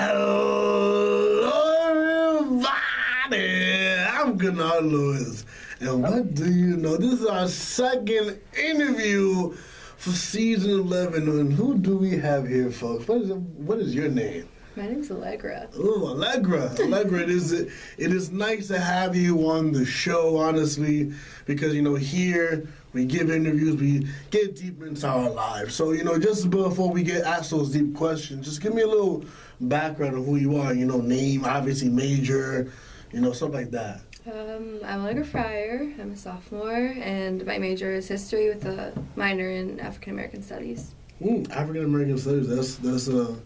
Hello, everybody. I'm Kanard Lewis, and what do you know? This is our second interview for season 11. And who do we have here, folks? What is your name? My name's Allegra. Oh, Allegra. Allegra, it is nice to have you on the show, honestly, because, here we give interviews, we get deep into our lives. So, just before we get asked those deep questions, just give me a little background of who you are, name, obviously, major, stuff like that. I'm Allegra Fryer. I'm a sophomore, and my major is history with a minor in African American studies. African American studies, that's a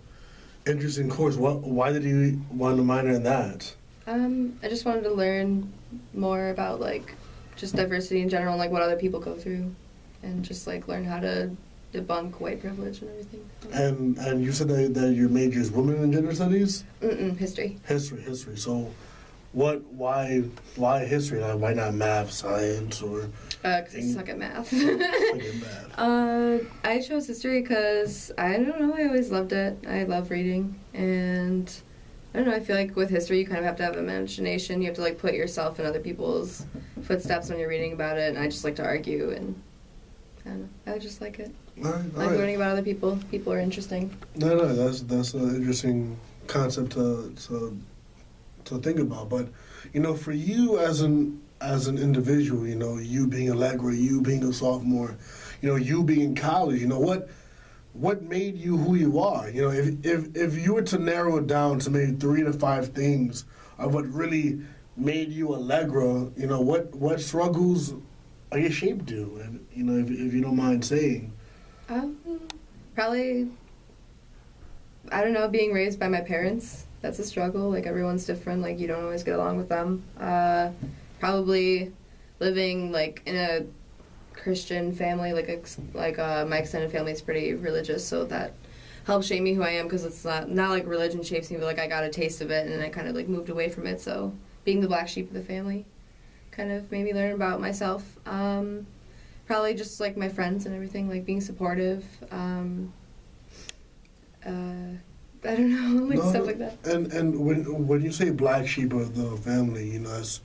interesting course. Why did you want to minor in that? I just wanted to learn more about, just diversity in general and, what other people go through, and just, learn how to debunk white privilege and everything. And you said that your major is women and gender studies? History. History. So why history? Why not math, science, or... Because I suck at math. Math. I chose history because, I don't know, I always loved it. I love reading, and I don't know, I feel like with history you kind of have to have imagination. You have to, put yourself in other people's footsteps when you're reading about it, and I just like to argue, and I don't know, I just like it. All right. Learning about other people. People are interesting. No, that's an interesting concept to think about. But, for you as an individual, you being Allegra, you being a sophomore, you being in college, what made you who you are? If you were to narrow it down to maybe 3 to 5 things of what really made you Allegra, what struggles are you shaped to? And, if you don't mind saying. Probably, I don't know, being raised by my parents. That's a struggle. Everyone's different. You don't always get along with them. Probably living in a Christian family, my extended family is pretty religious, so that helps shape me who I am, because it's not like religion shapes me, but I got a taste of it and I kind of moved away from it. So being the black sheep of the family kind of made me learn about myself. Probably just my friends and everything, being supportive. I don't know, stuff like that. And when you say black sheep of the family, that's,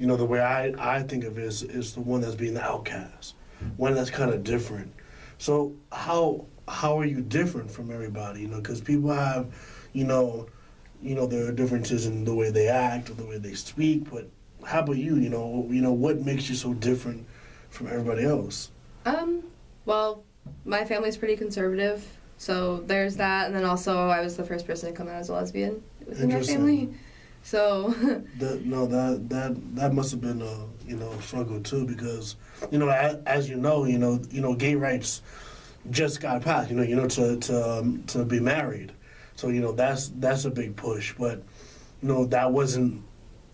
the way I think of it is the one that's being the outcast, one that's kind of different. So how are you different from everybody? Because people have, their differences in the way they act or the way they speak. But how about you? What makes you so different from everybody else? Well, my family's pretty conservative. So there's that, and then also I was the first person to come out as a lesbian within my family. So that must have been a struggle too, because as gay rights just got passed. To be married. So that's a big push, but that wasn't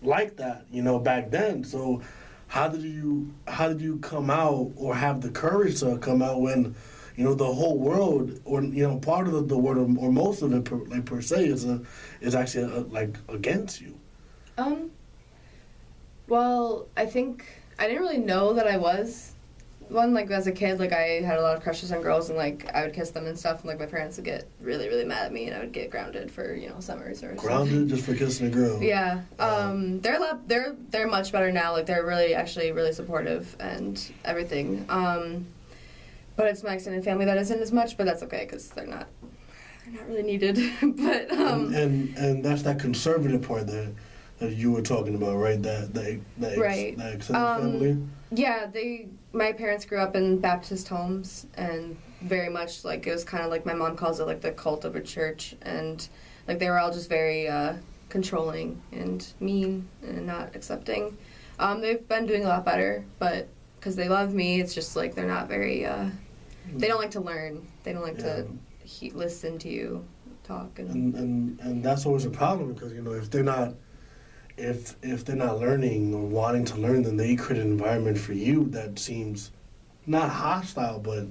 like that back then. So how did you come out, or have the courage to come out when the whole world, or part of the world, or most of it per se is actually against you? Well, I think I didn't really know that I was one. As a kid, I had a lot of crushes on girls, and I would kiss them and stuff, and my parents would get really, really mad at me, and I would get grounded for summers or grounded something. Just for kissing a girl. Yeah. They're much better now. They're really supportive and everything. But it's my extended family that isn't as much, but that's okay, because they're not really needed. But and that's that conservative part that you were talking about, right? That extended family. Yeah, my parents grew up in Baptist homes, and very much it was kind of my mom calls it the cult of a church, and they were all just very controlling and mean and not accepting. They've been doing a lot better, but because they love me, it's just they're not very. They don't like to learn. They don't like to listen to you talk, and that's always a problem, because if they're not learning or wanting to learn, then they create an environment for you that seems not hostile, but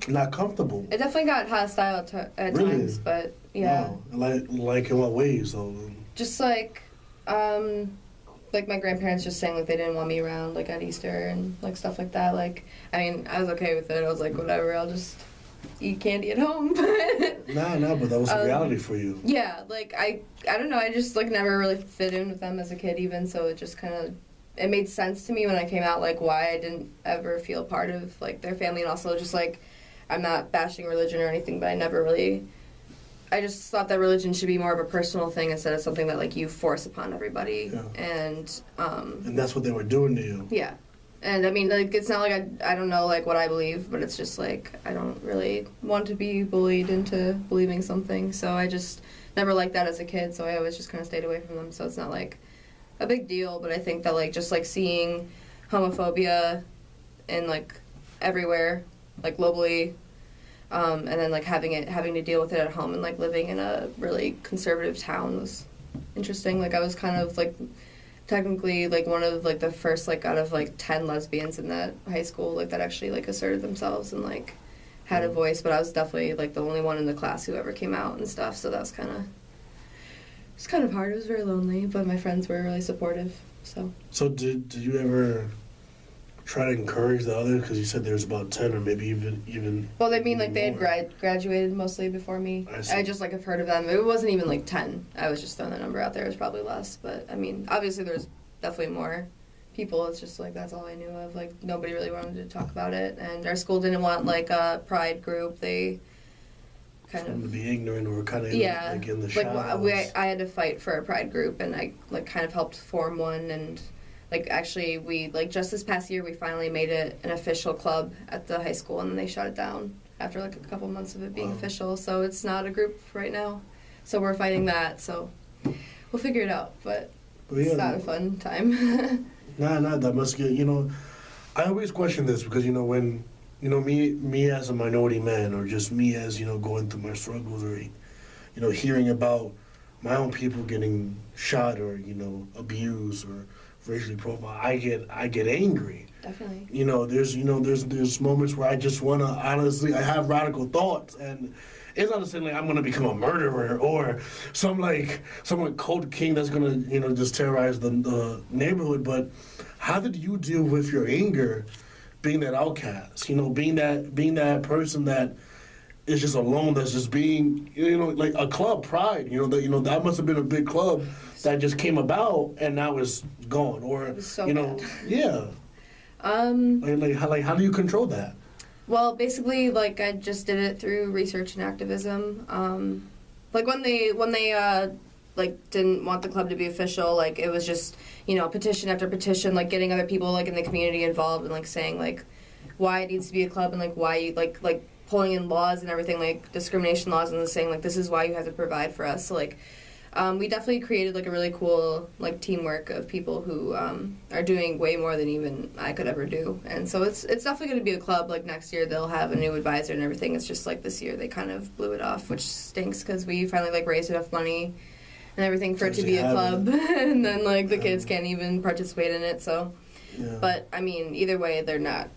not comfortable. It definitely got hostile at really? times, but yeah. Wow. Like in what ways? So just my grandparents just saying they didn't want me around at Easter and stuff like that. I was okay with it. I was whatever, I'll just eat candy at home. Nah, but that was a reality for you. Yeah, like, I don't know, I just, like, never really fit in with them as a kid even, so it just kind of, it made sense to me when I came out, like, why I didn't ever feel part of, like, their family, and also just, like, I'm not bashing religion or anything, but I just thought that religion should be more of a personal thing instead of something that, like, you force upon everybody, and that's what they were doing to you. Yeah. And, I mean, like, it's not like I don't know, like, what I believe, but it's just, like, I don't really want to be bullied into believing something. So I just never liked that as a kid, so I always just kind of stayed away from them. So it's not, like, a big deal, but I think that, like, just, like, seeing homophobia in, like, everywhere, like, globally, and then, like, having to deal with it at home and, like, living in a really conservative town was interesting. Like, I was kind of, like, technically, like, one of, like, the first, like, out of, like, 10 lesbians in that high school, like, that actually, like, asserted themselves and, like, had a voice, but I was definitely, like, the only one in the class who ever came out and stuff, so that was kind of hard. It was very lonely, but my friends were really supportive, so. So did you ever try to encourage the others? Because you said there was about 10 or maybe even well, they mean, like, they had graduated mostly before me. I just, like, have heard of them. It wasn't even, like, 10. I was just throwing the number out there. It was probably less. But, I mean, obviously there's definitely more people. It's just, like, that's all I knew of. Like, nobody really wanted to talk about it. And our school didn't want, like, a pride group. They kind of... to be ignorant or kind of, like, in the shadows. Like, I had to fight for a pride group, and I, like, kind of helped form one, and... like, actually, we, like, just this past year, we finally made it an official club at the high school, and then they shut it down after, like, a couple months of it being official. So it's not a group right now. So we're fighting that, so we'll figure it out. But it's not a fun time. Nah, that must get, I always question this because, when, me as a minority man, or just me as, going through my struggles, or, hearing about my own people getting shot or, abused or racially profiled, I get angry. Definitely. There's moments where I just want to, honestly, I have radical thoughts, and it's not saying like I'm going to become a murderer or some cold king that's going to, just terrorize the neighborhood, but how did you deal with your anger being that outcast, being that person that is just alone, that's just being, like a club, Pride, that must have been a big club that just came about and now it's gone, or it was so bad. Yeah. How do you control that? Well, basically, like, I just did it through research and activism. Like, when they like, didn't want the club to be official, like, it was just, petition after petition, like, getting other people, like, in the community involved and, like, saying, like, why it needs to be a club and, like, why you, like pulling in laws and everything, like, discrimination laws, and saying, like, this is why you have to provide for us. So, like, we definitely created, like, a really cool, like, teamwork of people who are doing way more than even I could ever do. And so it's definitely going to be a club. Like, next year they'll have a new advisor and everything. It's just, like, this year they kind of blew it off, which stinks because we finally, like, raised enough money and everything for it to be a club. And then, like, the kids can't even participate in it, so. Yeah. But, I mean, either way,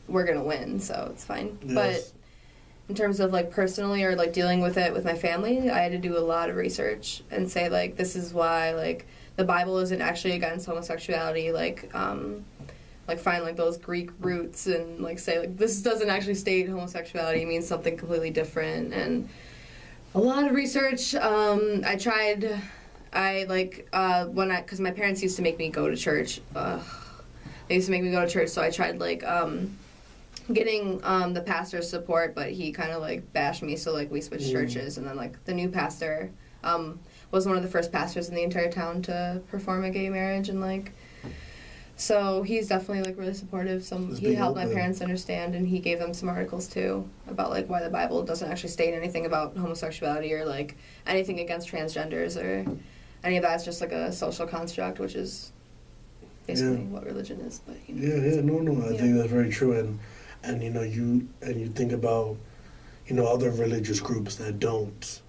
we're going to win, so it's fine. Yes. But in terms of, like, personally or, like, dealing with it with my family, I had to do a lot of research and say, like, this is why, like, the Bible isn't actually against homosexuality, like, find, like, those Greek roots and, like, say, like, this doesn't actually state homosexuality, it means something completely different, and a lot of research. Because my parents used to make me go to church, they used to make me go to church, so I tried, like, getting the pastor's support, but he kind of, like, bashed me, so, like, we switched churches, and then, like, the new pastor was one of the first pastors in the entire town to perform a gay marriage, and, like, so he's definitely, like, really supportive. He helped my parents understand, and he gave them some articles, too, about, like, why the Bible doesn't actually state anything about homosexuality or, like, anything against transgenders or any of that. It's just, like, a social construct, which is basically what religion is, but, I think that's very true, and you think about, other religious groups that don't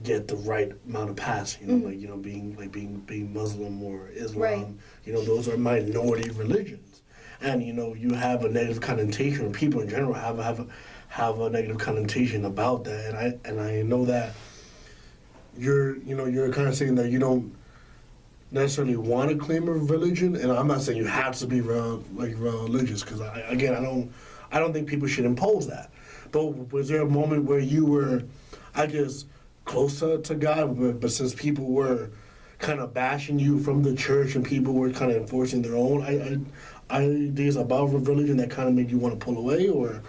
get the right amount of pass, being Muslim or Islam, right. Those are minority religions, and you have a negative connotation, or people in general have a negative connotation about that, and I know that you're kind of saying that you don't necessarily want to claim a religion, and I'm not saying you have to be religious, because I don't think people should impose that. But was there a moment where you were, I guess, closer to God, but since people were kind of bashing you from the church and people were kind of enforcing their own ideas about religion that kind of made you want to pull away, or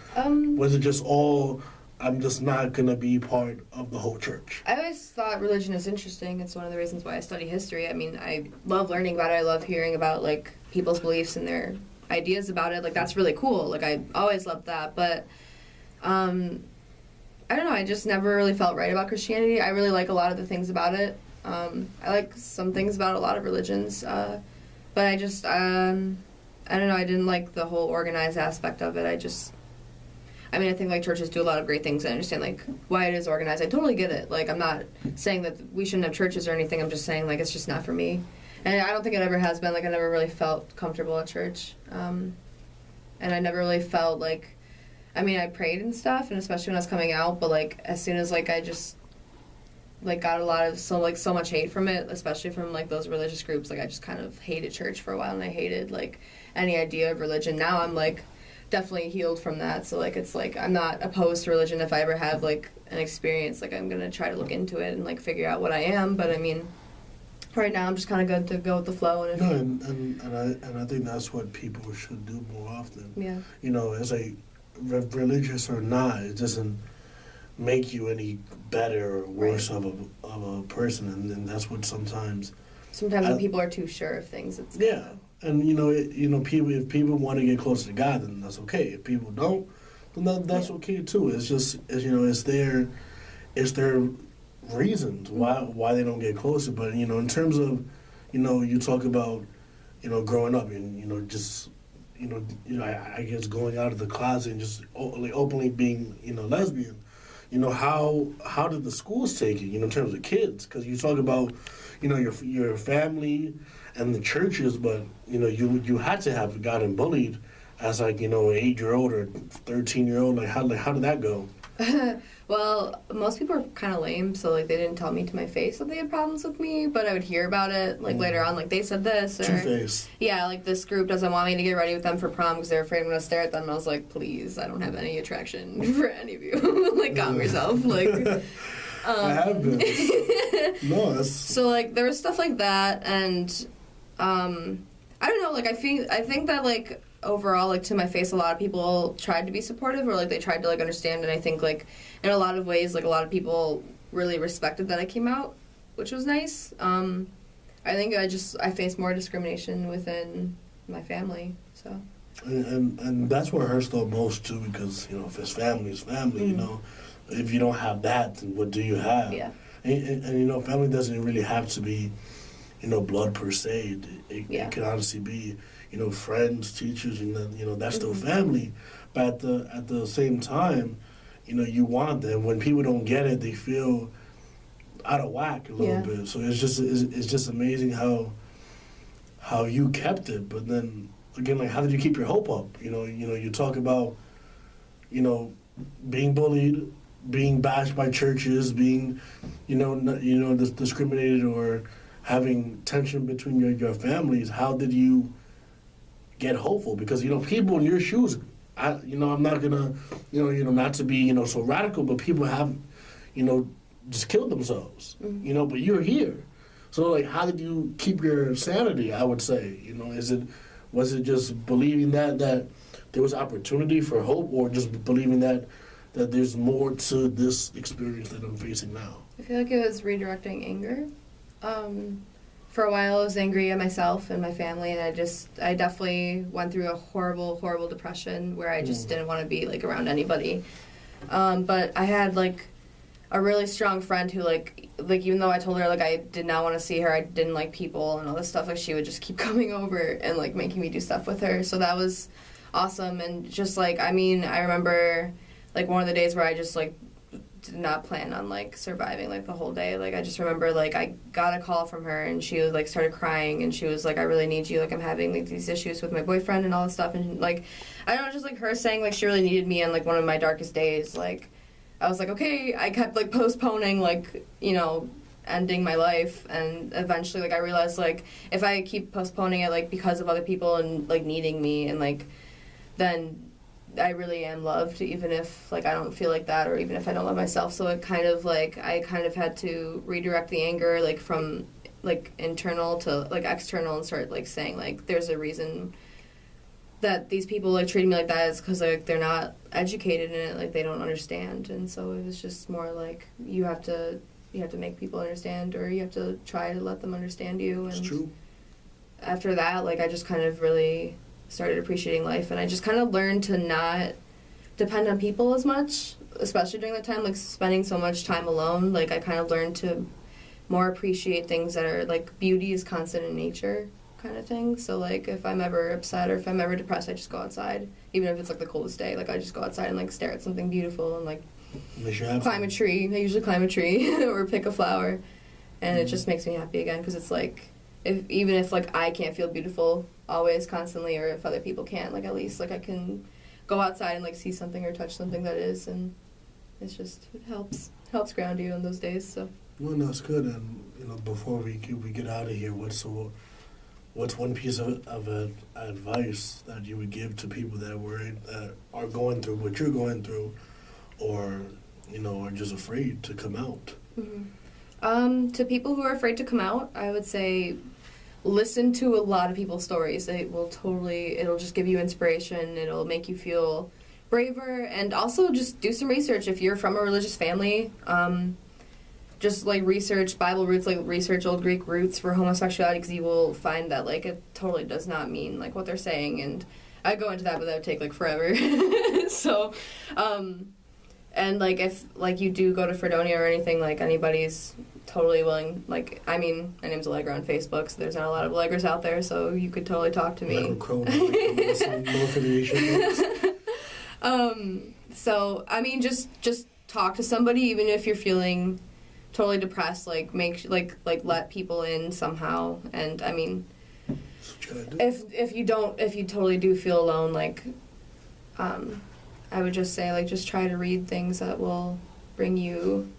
was it just all, I'm just not going to be part of the whole church? I always thought religion is interesting. It's one of the reasons why I study history. I mean, I love learning about it. I love hearing about, like, people's beliefs and their ideas about it. Like, that's really cool. Like, I always loved that. But, I don't know. I just never really felt right about Christianity. I really like a lot of the things about it. I like some things about a lot of religions. But I just, I don't know. I didn't like the whole organized aspect of it. I mean, I think, like, churches do a lot of great things. I understand, like, why it is organized. I totally get it. Like, I'm not saying that we shouldn't have churches or anything. I'm just saying, like, it's just not for me. And I don't think it ever has been. Like, I never really felt comfortable at church. And I never really felt, like, I mean, I prayed and stuff, and especially when I was coming out, but, like, as soon as, like, I just, like, got a lot of, so much hate from it, especially from, like, those religious groups, like, I just kind of hated church for a while, and I hated, like, any idea of religion. Now I'm, like, definitely healed from that, so, like, it's, like, I'm not opposed to religion. If I ever have, like, an experience, like, I'm gonna try to look into it and, like, figure out what I am, but, I mean, right now I'm just kind of good to go with the flow. And I think that's what people should do more often. Yeah. You know, as a religious or not, it doesn't make you any better or worse of a person, and that's what sometimes when people are too sure of things, it's and people, if people want to get closer to God, then that's okay. If people don't, then that's okay too. It's just it's their reasons why they don't get closer. But in terms of you talk about growing up and just I guess going out of the closet and just openly being lesbian. How did the schools take it? In terms of kids, because you talk about your family and the churches, but you had to have gotten bullied as an 8-year-old or 13-year-old. Like how did that go? Well, most people are kind of lame, so like they didn't tell me to my face that they had problems with me, but I would hear about it later on, like they said this or Two-face. Yeah, like this group doesn't want me to get ready with them for prom because they're afraid I'm gonna stare at them. And I was like, please, I don't have any attraction for any of you. Like, calm yourself. Like, I have been. No, that's so like there was stuff like that, and I don't know. Like I think that like overall, like to my face, a lot of people tried to be supportive, or like they tried to like understand, and I think like in a lot of ways, like a lot of people really respected that I came out, which was nice. I think I faced more discrimination within my family, so. And that's what hurts the most too, because if it's family, it's family. Mm-hmm. If you don't have that, then what do you have? Yeah. And family doesn't really have to be blood per se. It can honestly be friends, teachers, and then that's still family. But at the same time, you want them. When people don't get it, they feel out of whack a little bit. So it's just amazing how you kept it. But then again, like, how did you keep your hope up? You talk about being bullied, being bashed by churches, being discriminated, or having tension between your families. How did you get hopeful? Because people in your shoes, I'm not gonna not to be so radical, but people have just killed themselves. But you're here, so like, how did you keep your sanity? I would say was it just believing that there was opportunity for hope, or just believing that there's more to this experience that I'm facing now? I feel like it was redirecting anger. For a while, I was angry at myself and my family, and I definitely went through a horrible, horrible depression where I just didn't want to be, like, around anybody. But I had, like, a really strong friend who, like, even though I told her, like, I did not want to see her, I didn't like people and all this stuff, like, she would just keep coming over and, like, making me do stuff with her. So that was awesome. And just, like, I remember, like, one of the days where I just, like, did not plan on like surviving like the whole day. Like I just remember like I got a call from her and she was like started crying and she was like, I really need you, like I'm having like these issues with my boyfriend and all this stuff. And like I don't know, just like her saying like she really needed me on like one of my darkest days. Like I was like, okay. I kept like postponing like ending my life, and eventually like I realized like if I keep postponing it like because of other people and like needing me, and like then I really am loved, even if like I don't feel like that, or even if I don't love myself. So it kind of like I kind of had to redirect the anger like from like internal to like external and start like saying like there's a reason that these people like treating me like that is because like they're not educated in it, like they don't understand. And so it was just more like you have to make people understand, or you have to try to let them understand you. And it's true. After that, like I just kind of really started appreciating life, and I just kind of learned to not depend on people as much, especially during that time, like spending so much time alone. Like I kind of learned to more appreciate things that are like beauty is constant in nature kind of thing. So like if I'm ever upset or if I'm ever depressed, I just go outside, even if it's like the coldest day. Like I just go outside and like stare at something beautiful and like climb a tree. I usually climb a tree or pick a flower, and it just makes me happy again, because it's like even if like I can't feel beautiful always constantly, or if other people can't, like at least like I can go outside and like see something or touch something that is, and it's just it helps ground you in those days. So well, that's good. And you know, before we get out of here, what's one piece of advice that you would give to people that are going through what you're going through, or you know, are just afraid to come out? To people who are afraid to come out, I would say listen to a lot of people's stories. It'll just give you inspiration. It'll make you feel braver, and also just do some research. If you're from a religious family, just like research Bible roots, like research old Greek roots for homosexuality, because you will find that like it totally does not mean like what they're saying. And I go into that, but that would take like forever. So, and like if like you do go to Fredonia or anything, like anybody's totally willing. Like I mean, my name's Allegra on Facebook, so there's not a lot of Allegras out there, so you could totally talk to me. So I mean, just talk to somebody, even if you're feeling totally depressed. Like let people in somehow. And I mean, if you totally do feel alone, like I would just say like just try to read things that will bring you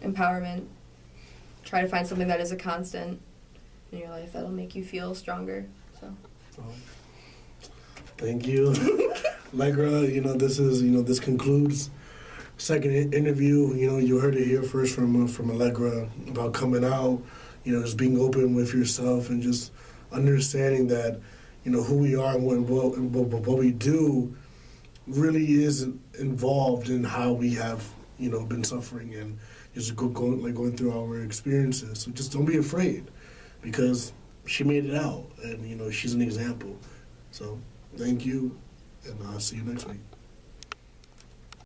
empowerment. Try to find something that is a constant in your life that'll make you feel stronger. So thank you. Allegra, this concludes second interview. You heard it here first from Allegra about coming out, just being open with yourself and just understanding that, who we are and what we do really is involved in how we have, been suffering and just going through our experiences. So just don't be afraid, because she made it out, and, she's an example. So thank you, and I'll see you next week.